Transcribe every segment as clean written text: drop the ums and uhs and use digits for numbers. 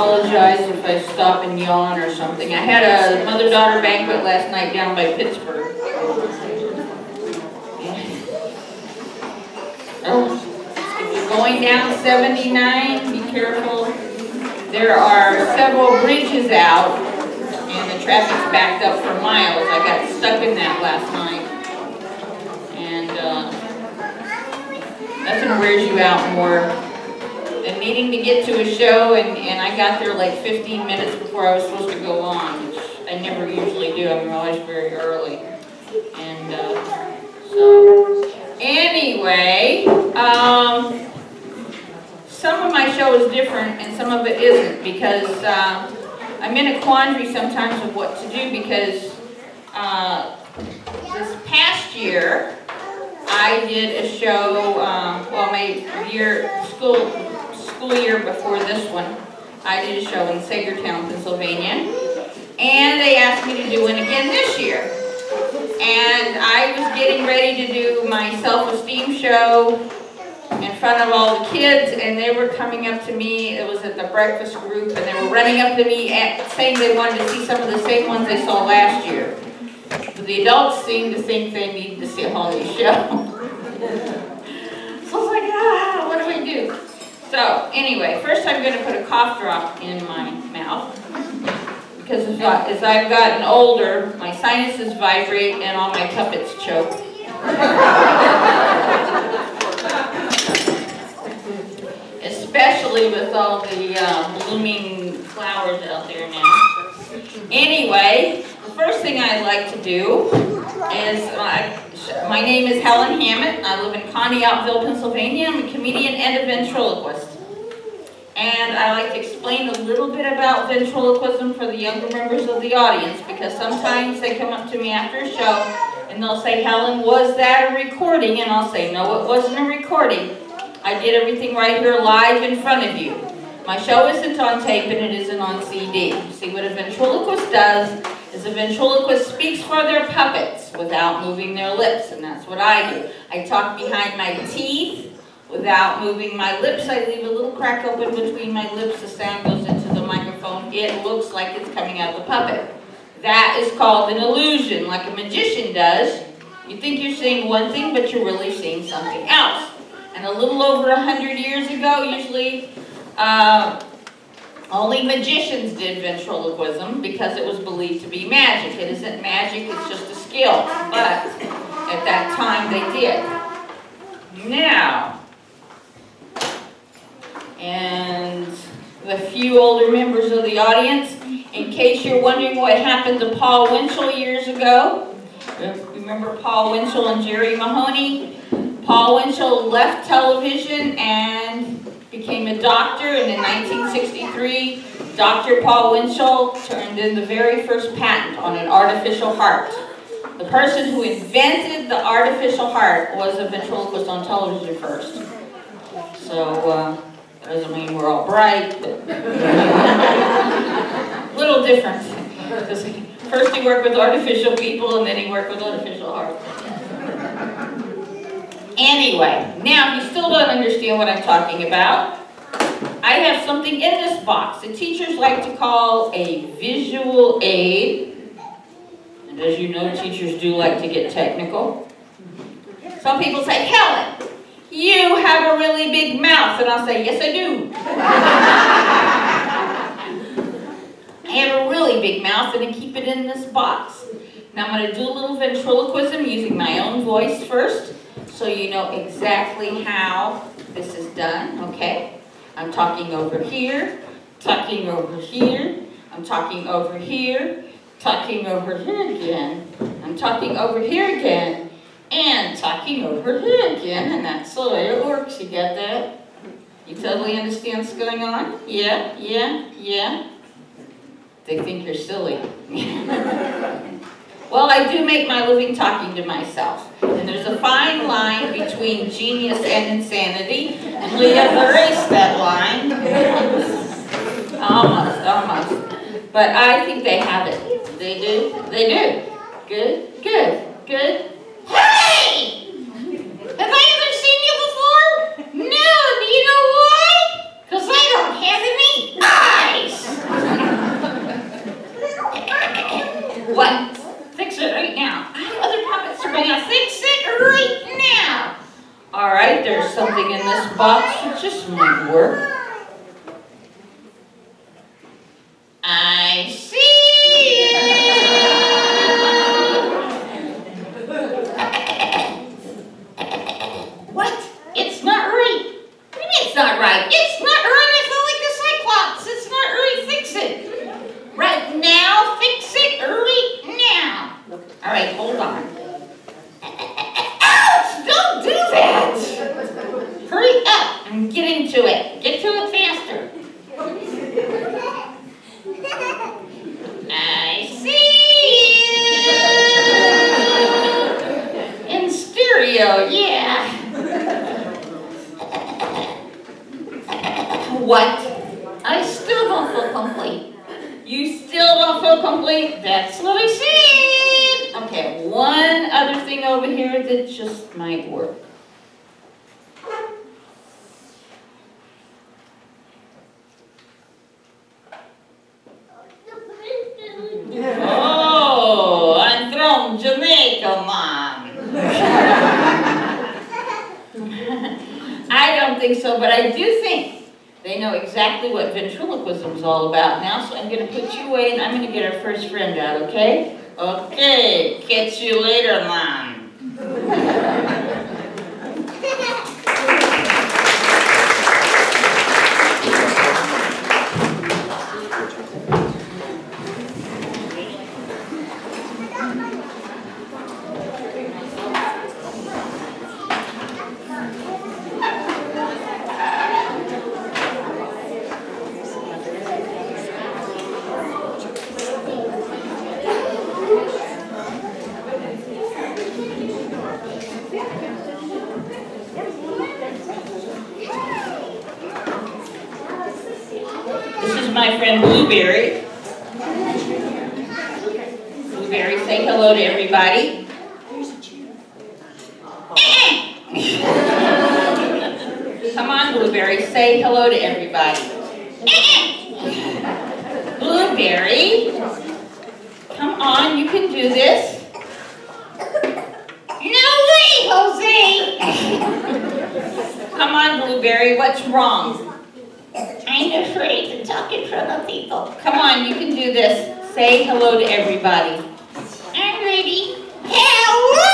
apologize if I stop and yawn or something. I had a mother-daughter banquet last night down by Pittsburgh. If you're going down 79, be careful. There are several bridges out, and the traffic's backed up for miles. I got stuck in that last night. And nothing wears you out more than needing to get to a show, and I got there like 15 minutes before I was supposed to go on, which I never usually do. I'm always very early. And so, anyway, some of my show is different and some of it isn't, because I'm in a quandary sometimes of what to do, because this past year I did a show, well, my school year before this one, I did a show in Sagertown, Pennsylvania, and they asked me to do one again this year. And I was getting ready to do my self-esteem show in front of all the kids, and they were coming up to me. It was at the breakfast group, and they were running up to me saying they wanted to see some of the same ones they saw last year. But the adults seemed to think they needed to see a whole new show. So I was like, what do we do? So anyway, first I'm going to put a cough drop in my mouth, because as I've gotten older, my sinuses vibrate and all my puppets choke. Especially with all the blooming flowers out there now. Anyway, the first thing I'd like to do is, my name is Helen Hammett. I live in Conneautville, Pennsylvania. I'm a comedian and a ventriloquist. And I like to explain a little bit about ventriloquism for the younger members of the audience, because sometimes they come up to me after a show and they'll say, Helen, was that a recording? And I'll say, no, it wasn't a recording. I did everything right here live in front of you. My show isn't on tape and it isn't on CD. See, what a ventriloquist does is a ventriloquist speaks for their puppets without moving their lips, and that's what I do. I talk behind my teeth without moving my lips. I leave a little crack open between my lips. The sound goes into the microphone. It looks like it's coming out of the puppet. That is called an illusion, like a magician does. You think you're seeing one thing, but you're really seeing something else. And a little over 100 years ago, usually only magicians did ventriloquism, because it was believed to be magic. It isn't magic, it's just a skill. But at that time they did. Now, and the few older members of the audience, in case you're wondering what happened to Paul Winchell years ago, remember Paul Winchell and Jerry Mahoney? Paul Winchell left television and became a doctor, and in 1963, Dr. Paul Winchell turned in the very first patent on an artificial heart. The person who invented the artificial heart was a ventriloquist on television first. So, that doesn't mean we're all bright, but a little different. Because first he worked with artificial people, and then he worked with artificial hearts. Anyway, now if you still don't understand what I'm talking about, I have something in this box that teachers like to call a visual aid. And as you know, teachers do like to get technical. Some people say, Helen, you have a really big mouth. And I'll say, yes, I do. I have a really big mouth, and I keep it in this box. Now I'm going to do a little ventriloquism using my own voice first, so you know exactly how this is done, okay? I'm talking over here, talking over here, I'm talking over here, talking over here again, I'm talking over here again, and talking over here again, and that's the way it works. You get that? You totally understand what's going on? Yeah, yeah, yeah. They think you're silly. Well, I do make my living talking to myself. And there's a fine line between genius and insanity. And we have erased that line. Almost. But I think they have it. They do? They do. Good, good, good. Hey! Have I ever seen you before? No, do you know why? Because I don't have any eyes. All right, there's something in this box that just might work. I see you. What? It's not right. What do you mean it's not right? It's not right. I feel like the Cyclops. It's not right. Fix it. Right now. Fix it right now. All right, hold on. Ouch! Don't do that. Hurry up. I'm getting to it. Get to it faster. I see you. In stereo, yeah. What? I still don't feel complete. You still don't feel complete? That's what I said. Okay, one other thing over here that just might work. Oh, I'm from Jamaica, Mom. I don't think so, but I do think they know exactly what ventriloquism is all about now, so I'm going to put you away and I'm going to get our first friend out, okay? Okay, catch you later, Mom. My friend Blueberry. Blueberry, say hello to everybody. Come on, Blueberry, say hello to everybody. Blueberry, come on, you can do this. No way, Jose. Come on, Blueberry, what's wrong? I'm afraid to talk in front of people. Come on, you can do this. Say hello to everybody. I'm ready. Hello!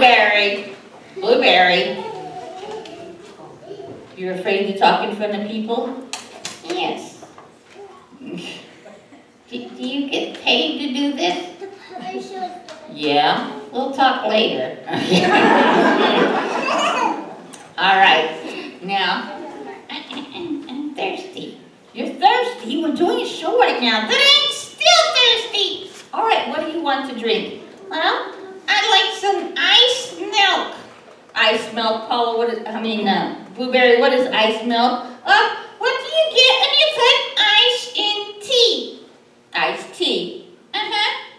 Everybody! Blueberry. You're afraid to talk in front of people? Yes. Do you get paid to do this? Yeah, we'll talk later. All right, now, I'm thirsty. You're thirsty? We're doing a show right now, but I'm still thirsty. All right, what do you want to drink? Well, I'd like some iced milk. Iced milk, Paula, Blueberry, what is iced milk? What do you get when you put ice in tea? Iced tea. And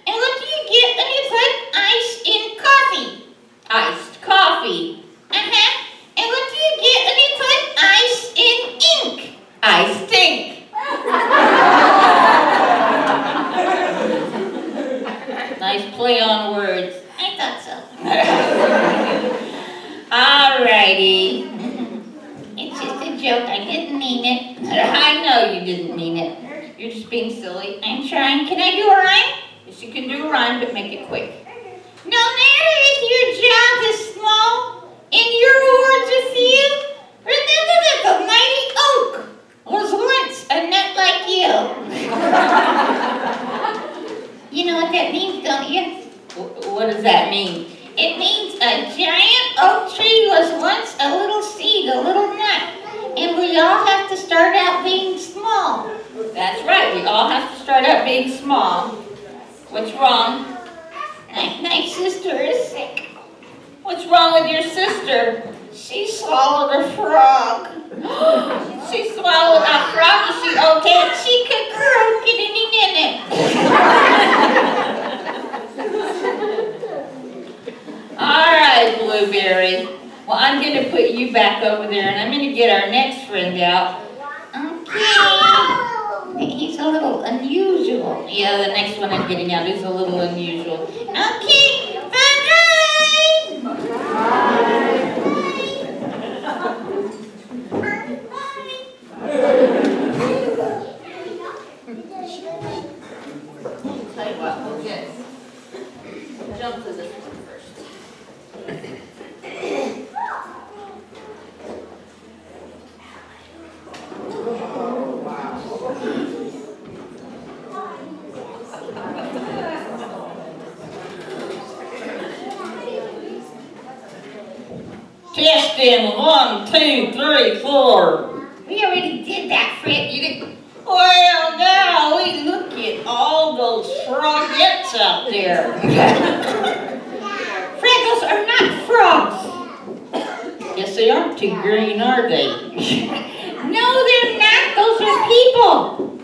what do you get when you put ice in coffee? Iced coffee. And what do you get when you put ice in ink? Iced ink. Nice play on words. I thought so. Alrighty. It's just a joke. I didn't mean it. I know you didn't mean it. You're just being silly. I'm trying. Can I do a rhyme? Yes, you can do a rhyme, but make it quick. No matter if your job is small and your rewards are few, remember that the mighty oak was once a nut like you. You know what that means, don't you? What does that mean? It means a giant oak tree was once a little seed, a little nut. And we all have to start out being small. That's right, we all have to start out being small. What's wrong? My sister is sick. What's wrong with your sister? She swallowed a frog. She swallowed a frog. Is she okay? She could croak at any minute. All right, Blueberry. Well, I'm going to put you back over there, and I'm going to get our next friend out. Okay. Yeah, the next one I'm getting out is a little unusual. Okay, bye-bye! Tell you what, we'll jump to this one first. Testing 1, 2, 3, 4. We already did that, Fred. You did. Well, golly, look at all those frogettes out there. Fred, those are not frogs. Yes, they aren't too green, are they? No, they're not. Those are people.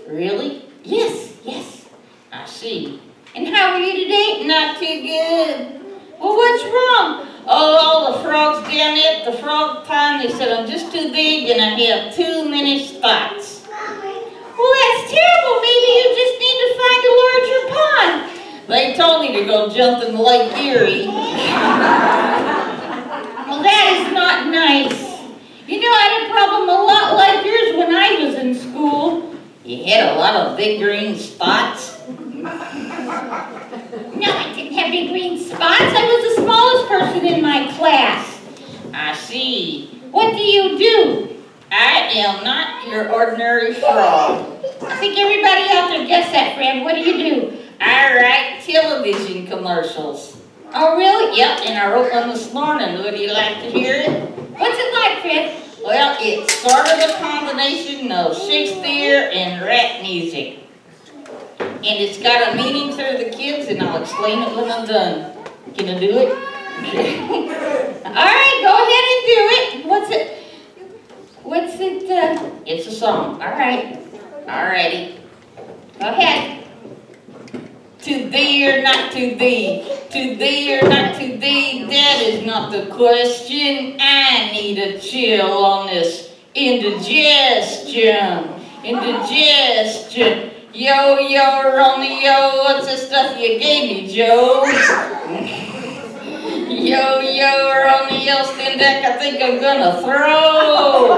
Really? Yes, yes. I see. And how are you today? Not too good. Well, what's wrong? Oh, all the frogs down at the frog pond, they said I'm just too big and I have too many spots. Well, that's terrible. Maybe you just need to find a larger pond. They told me to go jump in Lake Erie. Well, that is not nice. You know, I had a problem a lot like yours when I was in school. You had a lot of big green spots. No, I didn't have big green spots. I was the smallest person in my class. I see. What do you do? I am not your ordinary frog. I think everybody out there gets that, Fred. What do you do? I write television commercials. Oh, really? Yep, and I wrote one this morning. Would you like to hear it? What's it like, Fred? Well, it started a combination of Shakespeare and rap music. And it's got a meaning for the kids, and I'll explain it when I'm done. Can I do it? All right, go ahead and do it. What's it? It's a song. All right. All righty. Go ahead. To thee or not to thee? To thee or not to thee? That is not the question. I need a chill on this indigestion. Indigestion. Yo, yo, Romeo, what's the stuff you gave me, Joe? Yo, yo, Romeo, stand back, I think I'm gonna throw.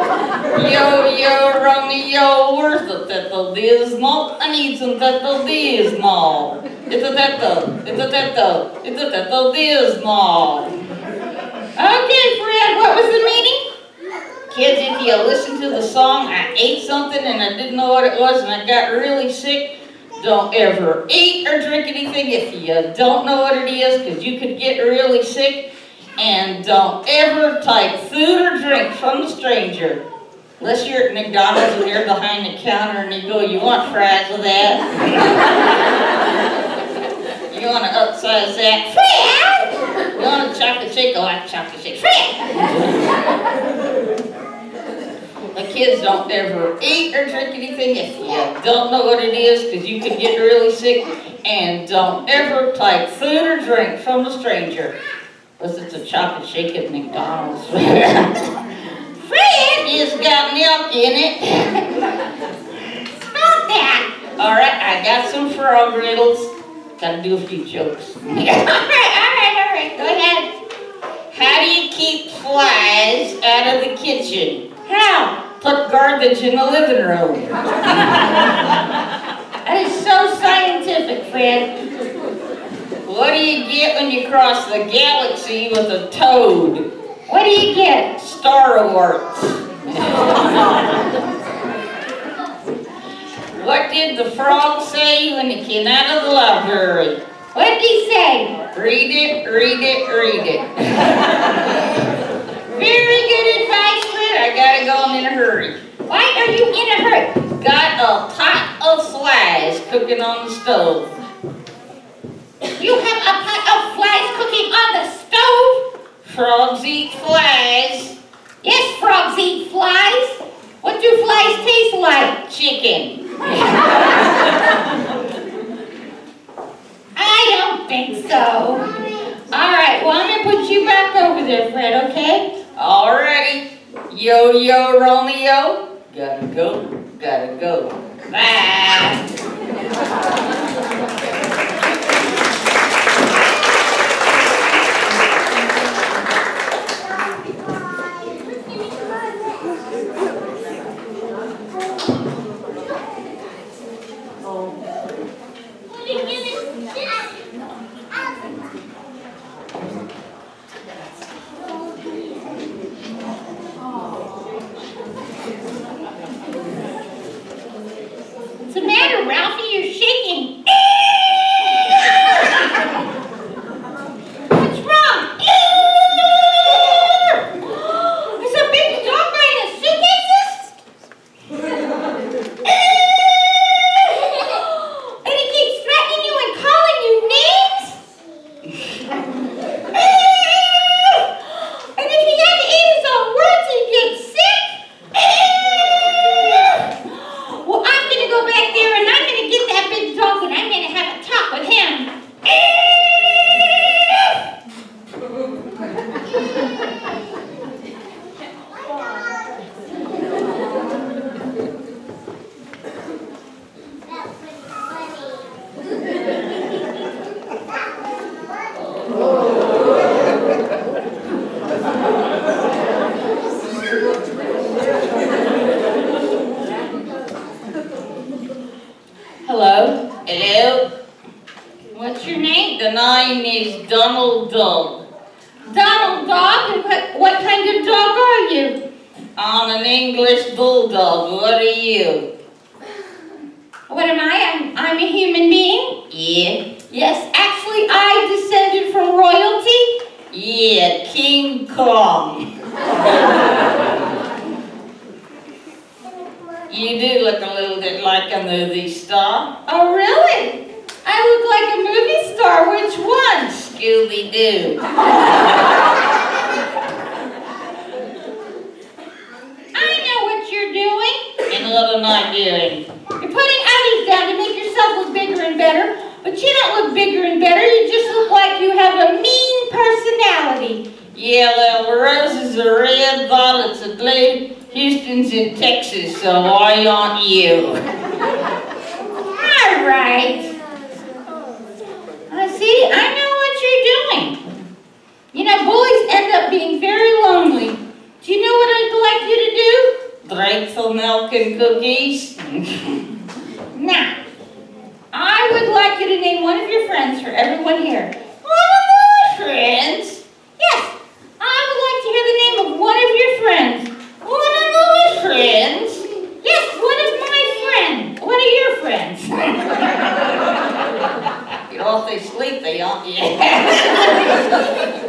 Yo, yo, Romeo, where's the Tetto Dismal? I need some Tetto Dismal. It's a Tetto Dismal. Okay, Fred, what was the meaning? Kids, if you listen to the song, I ate something and I didn't know what it was and I got really sick. Don't ever eat or drink anything if you don't know what it is, because you could get really sick. And don't ever take food or drink from a stranger. Unless you're at McDonald's and you're behind the counter and you go, you want fries with that? You want to upsize that? Fred! You want a chocolate shake? Oh, I like chocolate shake. Fred! The kids don't ever eat or drink anything if you don't know what it is, because you could get really sick. And don't ever take food or drink from a stranger, unless it's a chocolate shake at McDonald's. Fred has got milk in it. Stop that. All right, I got some frog riddles. Got to do a few jokes. all right. Go ahead. How do you keep flies out of the kitchen? How? Put garbage in the living room. That is so scientific, Fred. What do you get when you cross the galaxy with a toad? What do you get? Star Warts. What did the frog say when he came out of the library? What did he say? Read it, read it, read it. Very good advice, Fred. I gotta go, I'm in a hurry. Why are you in a hurry? Got a pot of flies cooking on the stove. You have a pot of flies cooking on the stove? Frogs eat flies. Yes, frogs eat flies. What do flies taste like? Chicken. I don't think so. All right, well, I'm going to put you back over there, Fred, okay? All righty. Yo, yo, Romeo. Gotta go, gotta go. Bye. What's the matter, Ralphie? You're shaking. What's wrong? Is a big dog buying suitcases? And he keeps threatening you and calling you names? And if he had to eat his own words, he'd get sick? Well, I'm going to go back there and I'm going to get that big dog and I'm going to have a talk with him. Hello? Hello? What's your name? The name is Donald Dog. Donald Dog? And what kind of dog are you? I'm an English bulldog. What are you? What am I? I'm a human being? Yeah. Yes, actually I descended from royalty. Yeah, King Kong. You do look a little bit like a movie star. Oh, really? I look like a movie star. Which one? Scooby-Doo. I know what you're doing. And what am I doing? You're putting others down to make yourself look bigger and better. But you don't look bigger and better. You just look like you have a mean personality. Yeah, well, roses are red, violets are blue, Houston's in Texas, so why aren't you? All right. See, I know what you're doing. You know, bullies end up being very lonely. Do you know what I'd like you to do? Drink some milk and cookies? Now, I would like you to name one of your friends for everyone here. One of my friends? Yes, I would like to hear the name of one of your friends. One of my friends? Yes, one of my friends. One of your friends. You're awfully sleepy, aren't you?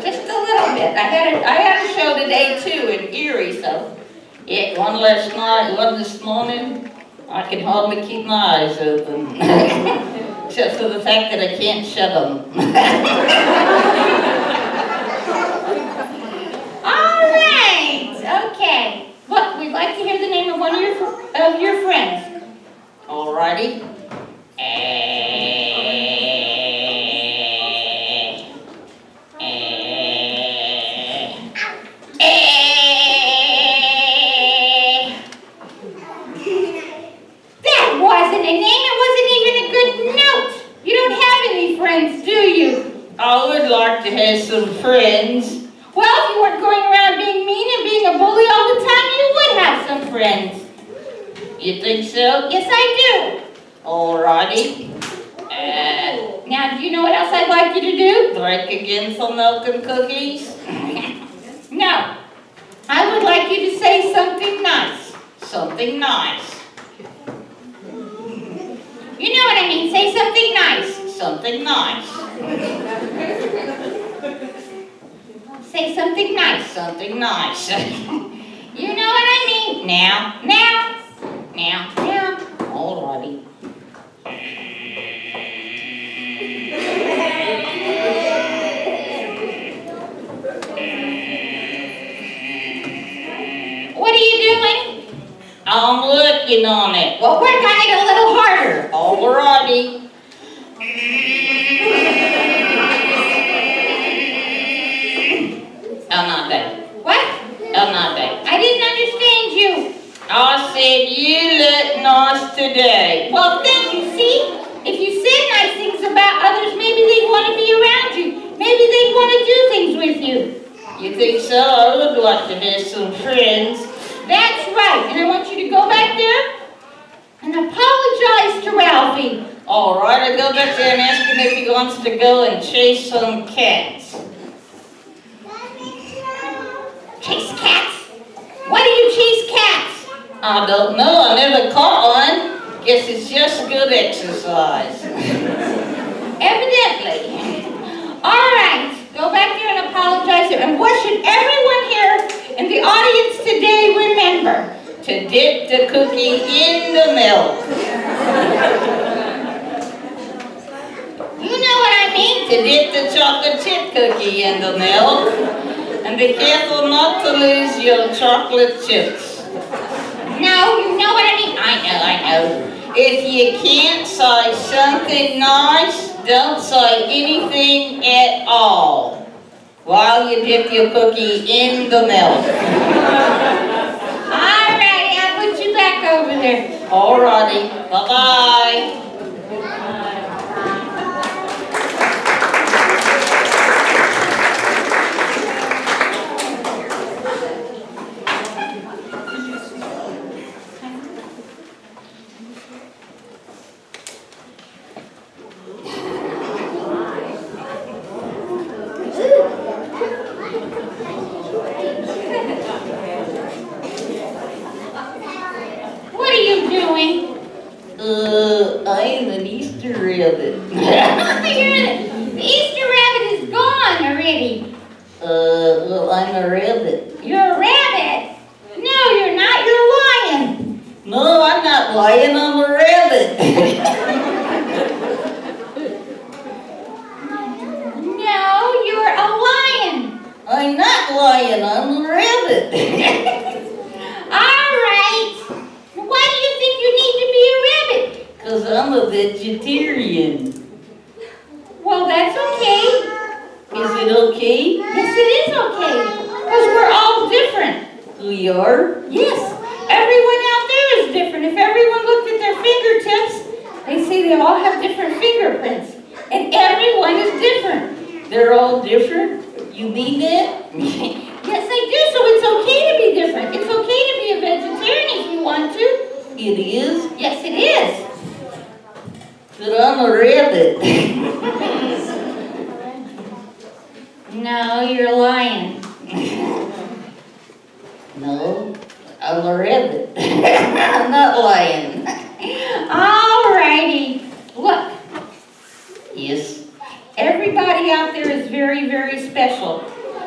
Just a little bit. I had a show today too in Erie, so yeah, one last night, one this morning. I can hardly keep my eyes open, except for the fact that I can't shut them. All right. Okay. Look, we'd like to hear the name of one of your friends. Alrighty. That wasn't a name. It wasn't even a good note. You don't have any friends, do you? I would like to have some friends. Well, if you weren't going around being mean and being a bully all the time, you would have some friends. You think so? Yes, I do. Alrighty. Now, do you know what else I'd like you to do? Drink again some milk and cookies? No. I would like you to say something nice. Something nice. You know what I mean. Say something nice. Something nice. Say something nice. Something nice. You know what I mean. Now. Now. Now. Now. Alrighty. What are you doing? I'm working on it. Well, work on it a little harder. Alrighty. I'm not bad. What? I'm not bad. I didn't understand you. I said nice today. Well, thank you. See, if you say nice things about others, maybe they'd want to be around you. Maybe they'd want to do things with you. You think so? I would like to have some friends. That's right. And I want you to go back there and apologize to Ralphie. All right, I go back there and ask him if he wants to go and chase some cats. Chase cats? Why do you chase cats? I don't know. I never caught one. Guess it's just good exercise. Evidently. All right. Go back there and apologize. And what should everyone here in the audience today remember? To dip the cookie in the milk. You know what I mean? To dip the chocolate chip cookie in the milk. And be careful not to lose your chocolate chips. No, you know what I mean? I know. If you can't say something nice, don't say anything at all while you dip your cookie in the milk. All right, I'll put you back over there. Alrighty. Bye-bye. What are you doing? I'm an Easter rabbit. The Easter rabbit is gone already. Well, I'm a rabbit. You're a rabbit? No, you're not. You're a lion. No, I'm not lying, I'm a rabbit. No, you're a lion. I'm not lying, I'm a rabbit. All right. Why do you think you need to be a rabbit? Because I'm a vegetarian. Well, that's okay. Is it okay? Yes, it is okay. Because we're all different. We are? Yes. Everyone out there is different. If everyone looked at their fingertips, they say they all have different fingerprints. And everyone is different. They're all different? You mean that? Yes, I do. So it's okay to be different. It's okay to be a vegetarian if you want to. It is? Yes, it is. But I'm a rabbit. No, you're lying. No, I'm a rabbit. I'm not lying. All righty. Look, Yes. everybody out there is very, very special.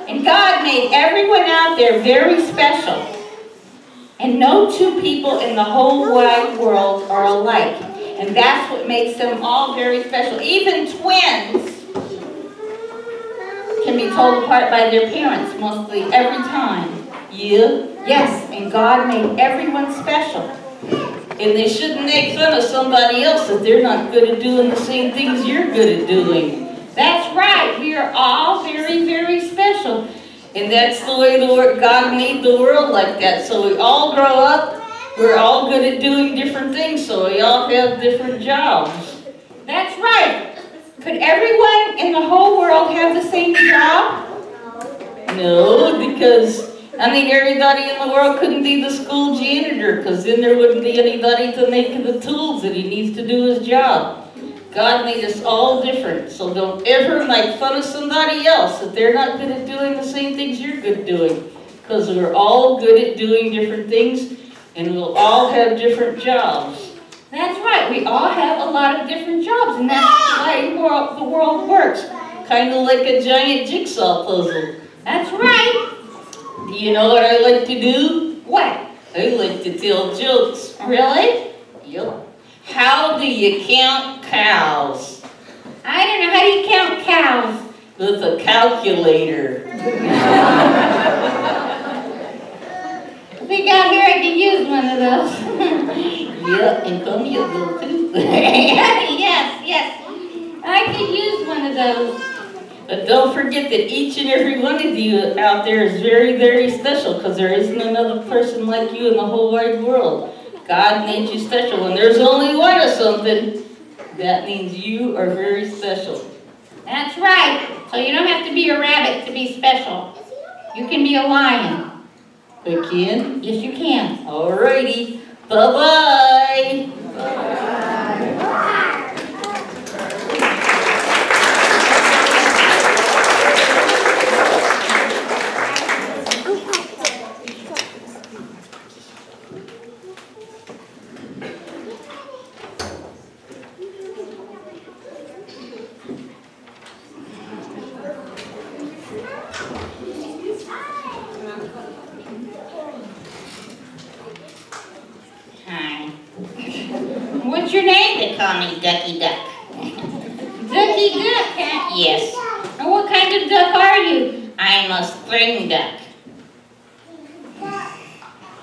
And God made everyone out there very special. And no two people in the whole wide world are alike. And that's what makes them all very special. Even twins can be told apart by their parents mostly every time. Yeah? Yes, and God made everyone special. And they shouldn't make fun of somebody else if they're not good at doing the same things you're good at doing. That's right. We are all very, very special. And that's the way God made the world like that. So we all grow up, we're all good at doing different things, so we all have different jobs. That's right. Could everyone in the whole world have the same job? No, because, everybody in the world couldn't be the school janitor, because then there wouldn't be anybody to make the tools that he needs to do his job. God made us all different, so don't ever make fun of somebody else if they're not good at doing the same things you're good at doing, because we're all good at doing different things, and we'll all have different jobs. That's right. We all have a lot of different jobs, and that's the way the world works. Kind of like a giant jigsaw puzzle. That's right. Do you know what I like to do? What? I like to tell jokes. Really? Yep. How do you count cows? I don't know. How do you count cows? With a calculator. If we got here, I could use one of those. Yeah, and come you will too. Yes. I could use one of those. But don't forget that each and every one of you out there is very, very special, because there isn't another person like you in the whole wide world. God made you special. When there's only one of something, that means you are very special. That's right. So you don't have to be a rabbit to be special. You can be a lion. I can? Yes, you can. Alrighty. Bye-bye. Hi. What's your name? They call me Ducky Duck. Ducky Duck, huh? Yes. And what kind of duck are you? I'm a spring duck.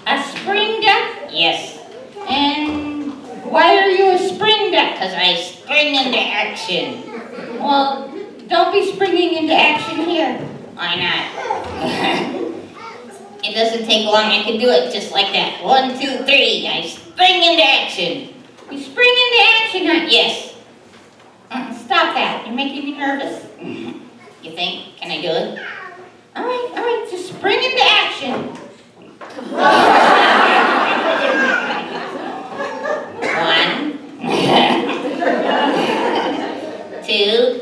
A spring duck? Yes. And why are you a spring duck? Because I spring into action. Well, don't be springing into action here. Why not? It doesn't take long. I can do it just like that. 1, 2, 3. I spring into action. You spring into action, huh? Yes. Stop that. You're making me nervous. You think? Can I do it? All right. Just spring into action. 1, 2,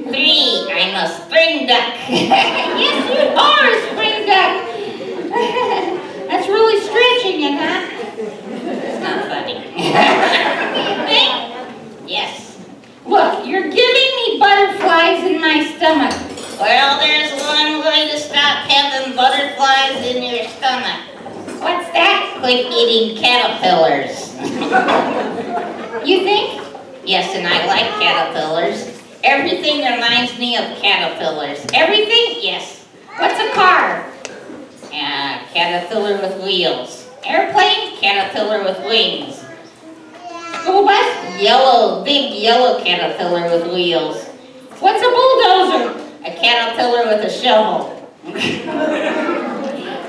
3. I'm a spring duck. Yes, you are a spring duck. That's really stretching it, huh? It's not funny. You think? Yes. Look, you're giving me butterflies in my stomach. Well, there's one way to stop having butterflies in your stomach. What's that? Quit eating caterpillars. You think? Yes, and I like caterpillars. Everything reminds me of caterpillars. Everything? Yes. What's a car? Caterpillar with wheels. Airplane? Caterpillar with wings. School bus? Yellow, big yellow caterpillar with wheels. What's a bulldozer? A caterpillar with a shovel.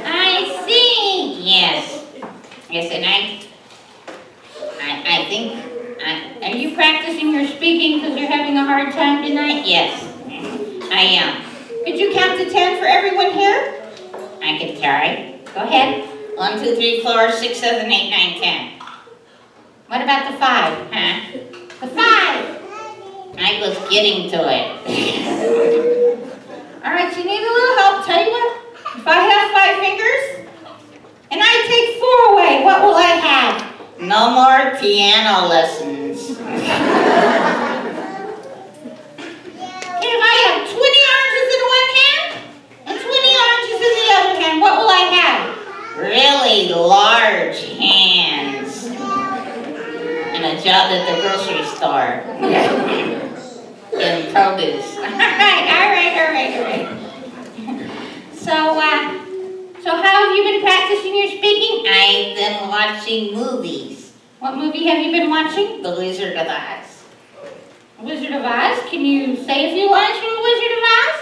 I see. Yes. Yes, and I think... Are you practicing your speaking because you're having a hard time tonight? Yes, I am. Could you count to 10 for everyone here? I can try. Go ahead. 1, 2, 3, 4, 6, 7, 8, 9, 10. What about the 5? Huh? The 5! I was getting to it. All right, you need a little help. Tell you what, if I have 5 fingers and I take 4 away, what will I have? No more piano lessons. If I have 20 oranges in one hand and 20 oranges in the other hand, what will I have? Really large hands. And a job at the grocery store. In produce. All right. So how have you been practicing your speaking? I've been watching movies. What movie have you been watching? The Wizard of Oz. Wizard of Oz? Can you say a few lines from the Wizard of Oz?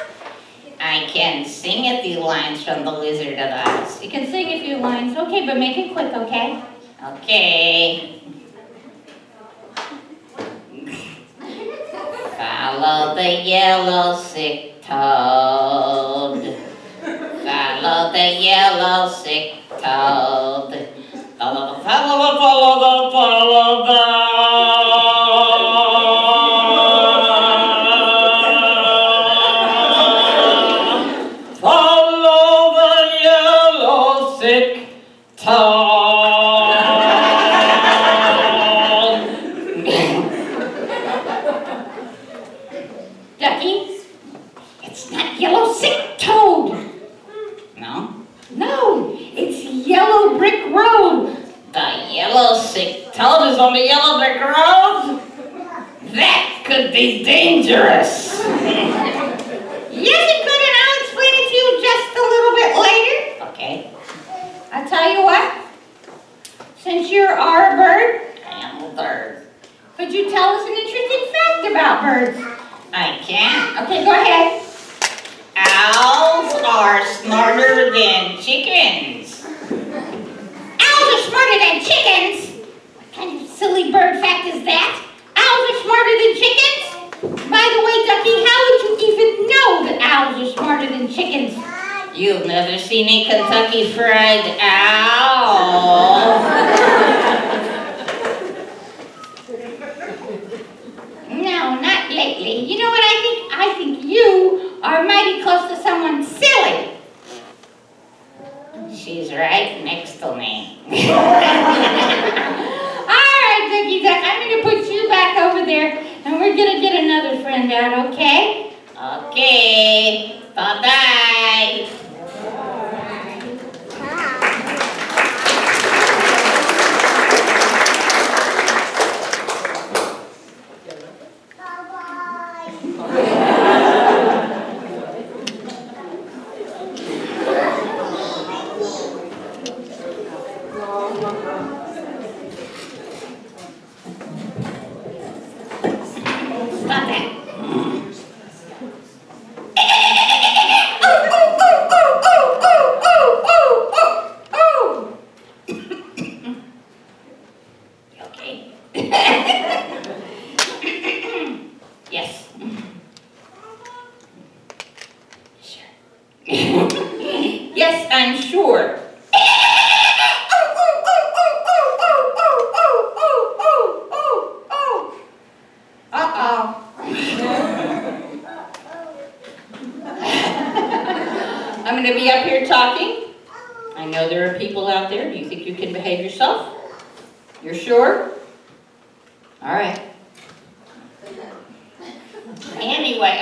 I can sing a few lines from the Wizard of Oz. You can sing a few lines. Okay, but make it quick, okay? Okay. Follow the yellow sick toad. Follow the yellow sick toad. Follow the yellow sick toad. Ducky, it's not yellow sick toad. No, it's yellow brick road. The yellow sick toad is on the yellow brick road? That could be dangerous. Yes, it could, and I'll explain it to you just a little bit later. Okay. I'll tell you what. Since you are a bird, I am a bird. Could you tell us an interesting fact about birds? I can. Okay, go ahead. Owls are smarter than chickens. Owls are smarter smarter than chickens? What kind of silly bird fact is that? Owls are smarter than chickens? By the way, Ducky, how would you even know that owls are smarter than chickens? You've never seen a Kentucky Fried Owl. No, not lately. You know what I think? I think you are mighty close to someone silly. She's right next to me. All right, Ducky Duck, I'm going to put you back over there, and we're going to get another friend out, okay? Okay. Bye-bye. Stop that. Okay. Yes. Sure. Yes, I'm sure. I'm going to be up here talking. I know there are people out there. Do you think you can behave yourself? You're sure? All right. Anyway,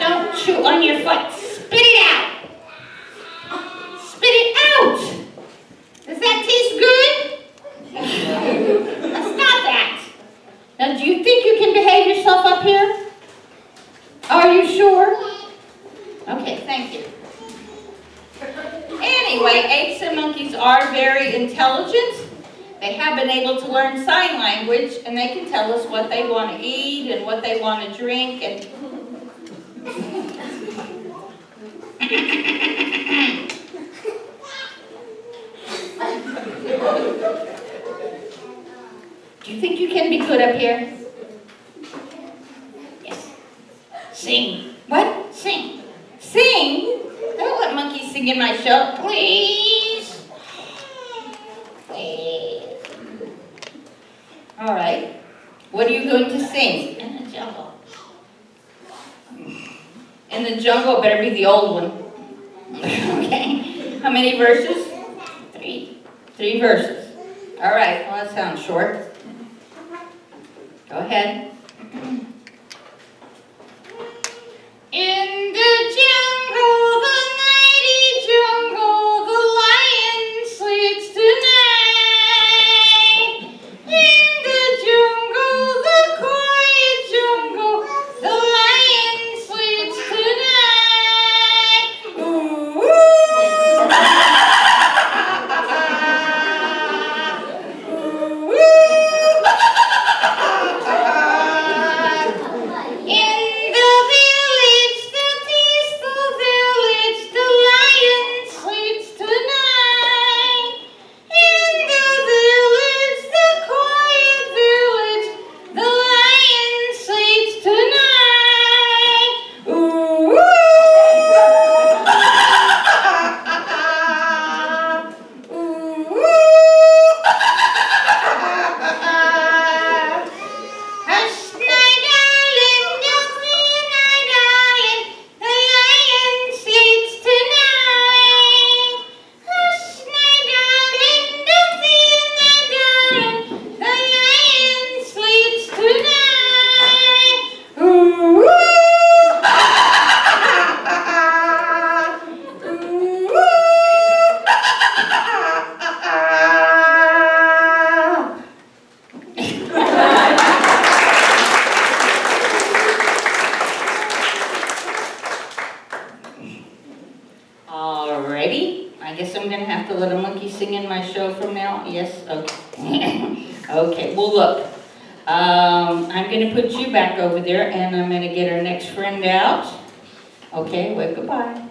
don't chew on your foot. Spit it out. Spit it out. Does that taste good? Stop that. Now, do you think you can behave yourself up here? Are you sure? Okay, thank you. Anyway, apes and monkeys are very intelligent. They have been able to learn sign language, and they can tell us what they want to eat and what they want to drink. And do you think you can be good up here? Yes. Sing. What? Sing. Sing? Don't let monkeys sing in my show, please. Please. All right. What are you going to sing? In the jungle. In the jungle, better be the old one. Okay. How many verses? 3. 3 verses. All right. Well, that sounds short. Go ahead. In the jungle, the mighty jungle, the lion sleeps tonight. In the jungle, the quiet jungle, the lion sleeps tonight. Ooh, ooh. I guess I'm going to have to let a monkey sing in my show from now. Yes? Okay. Okay, well look. I'm going to put you back over there, and I'm going to get our next friend out. Okay, wave goodbye.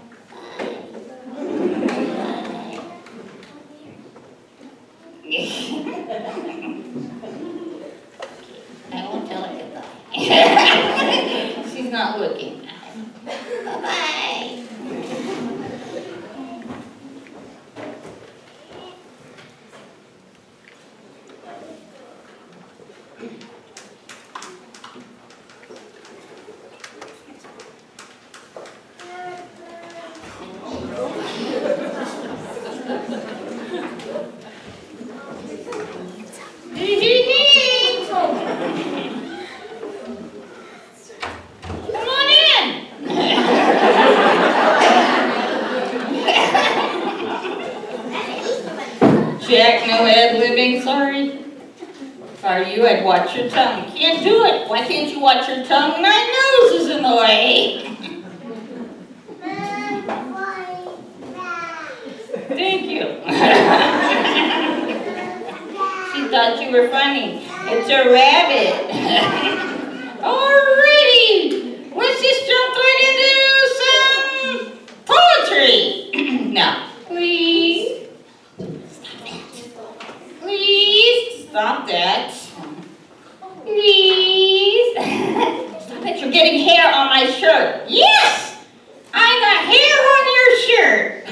Jack, no ad-libbing, sorry. If I were you, I'd watch your tongue. You can't do it. Why can't you watch your tongue? My nose is in the way. Thank you. She thought you were funny. It's a rabbit. Alrighty. Let's just jump right into some poetry. Now, please. Stop that. Please. Stop that. Please. Stop it. You're getting hair on my shirt. Yes! I got hair on your shirt.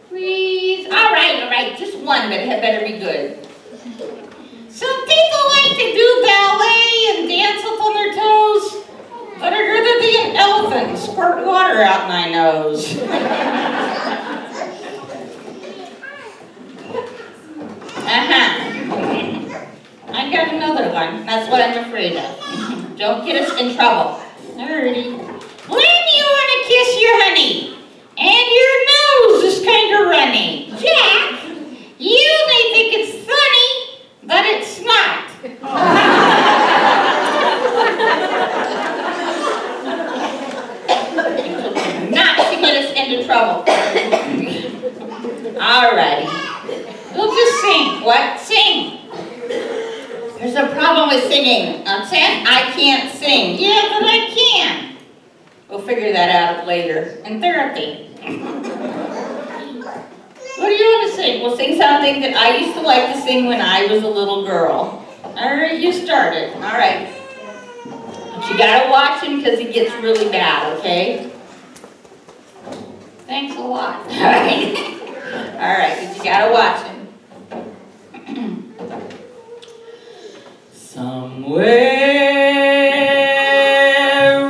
Please. All right. Just one, but it had better be good. Some people like to do ballet and dance up on their toes, but I'd rather be an elephant and squirt water out my nose. I got another one. That's what I'm afraid of. Don't get us in trouble. Alrighty. When you want to kiss your honey, and your nose is kind of runny, Jack, you may think it's funny, but it's not. Not to get us into trouble. Alrighty. We'll just sing. What? Sing. There's a problem with singing. I can't sing. Yeah, but I can. We'll figure that out later in therapy. What do you want to sing? We'll sing something that I used to like to sing when I was a little girl. All right, you started. All right. But you got to watch him because he gets really bad, okay? Thanks a lot. All right. All right, but you got to watch him. Somewhere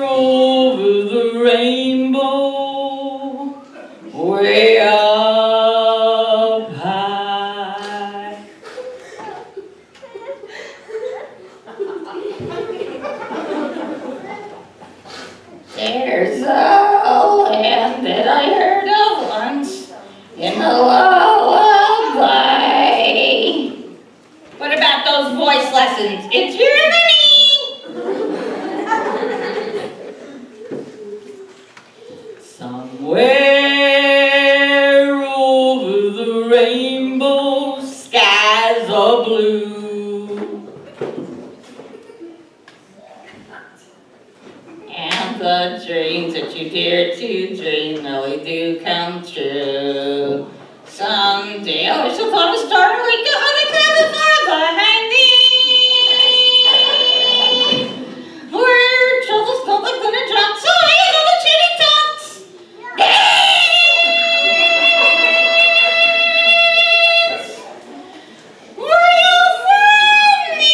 over the rainbow, way up high, there's a land that I heard of once in a lullaby. What about those voice lessons? It's Germany! Somewhere over the rainbow, skies are blue. And the dreams that you dare to dream really do come true. Someday I shall climb a star like a honey cloud far behind thee. Where troubles don't like gonna drop, so I on the chitty tops. Where you find me?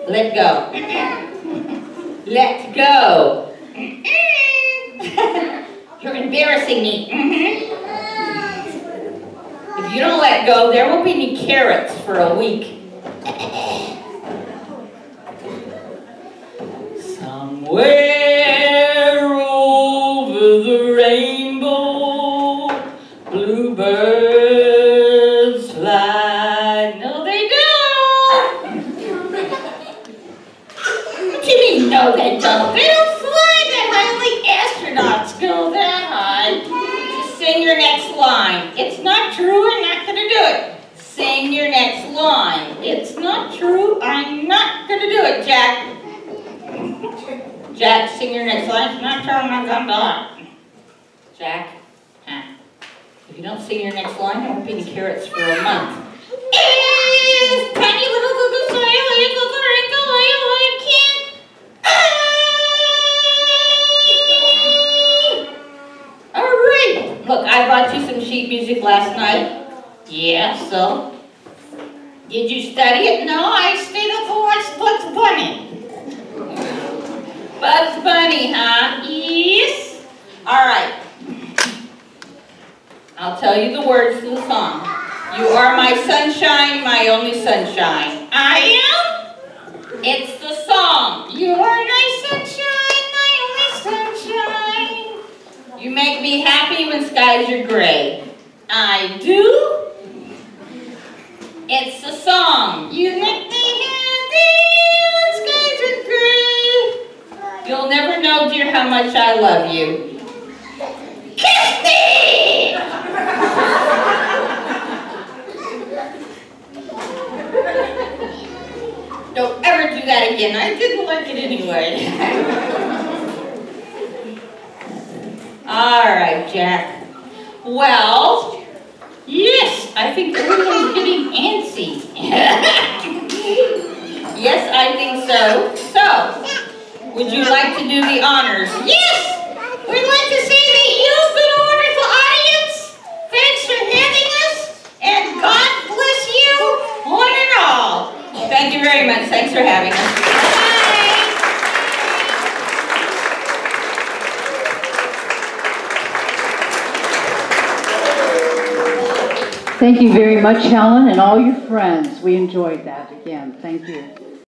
Let go. Let go. You're embarrassing me. If you don't let go, there won't be any carrots for a week. Somewhere over the rainbow, bluebirds fly. No, they don't. What do you mean, no, they don't? They don't fly that high. Only astronauts go that high. Just sing your next line. It's not true. I'm not going to do it. Sing your next line. It's not true. I'm not going to do it, Jack. Jack, sing your next line. It's not true. I'm not going to do it. Jack, if you don't sing your next line, there won't be any carrots for a month. Is tiny little Google soil, Alright, look, I brought you some sheet music last night. Yeah, so? Did you study it? No, I stayed up and watched Bugs Bunny. Bugs Bunny, huh? Yes. All right. I'll tell you the words to the song. You are my sunshine, my only sunshine. I am? It's the song. You are my sunshine, my only sunshine. You make me happy when skies are gray. I do? It's the song. You make me happy when skies are gray. You'll never know, dear, how much I love you. Kiss me! Don't ever do that again. I didn't like it anyway. All right, Jack. Well, yes, I think everyone's getting antsy. Yes, I think so. So, would you like to do the honors? Yes! We'd like to say that you've been a wonderful audience. Thanks for having us, and God bless you, one and all. Thank you very much. Thanks for having us. Thank you very much, Helen, and all your friends. We enjoyed that again. Thank you.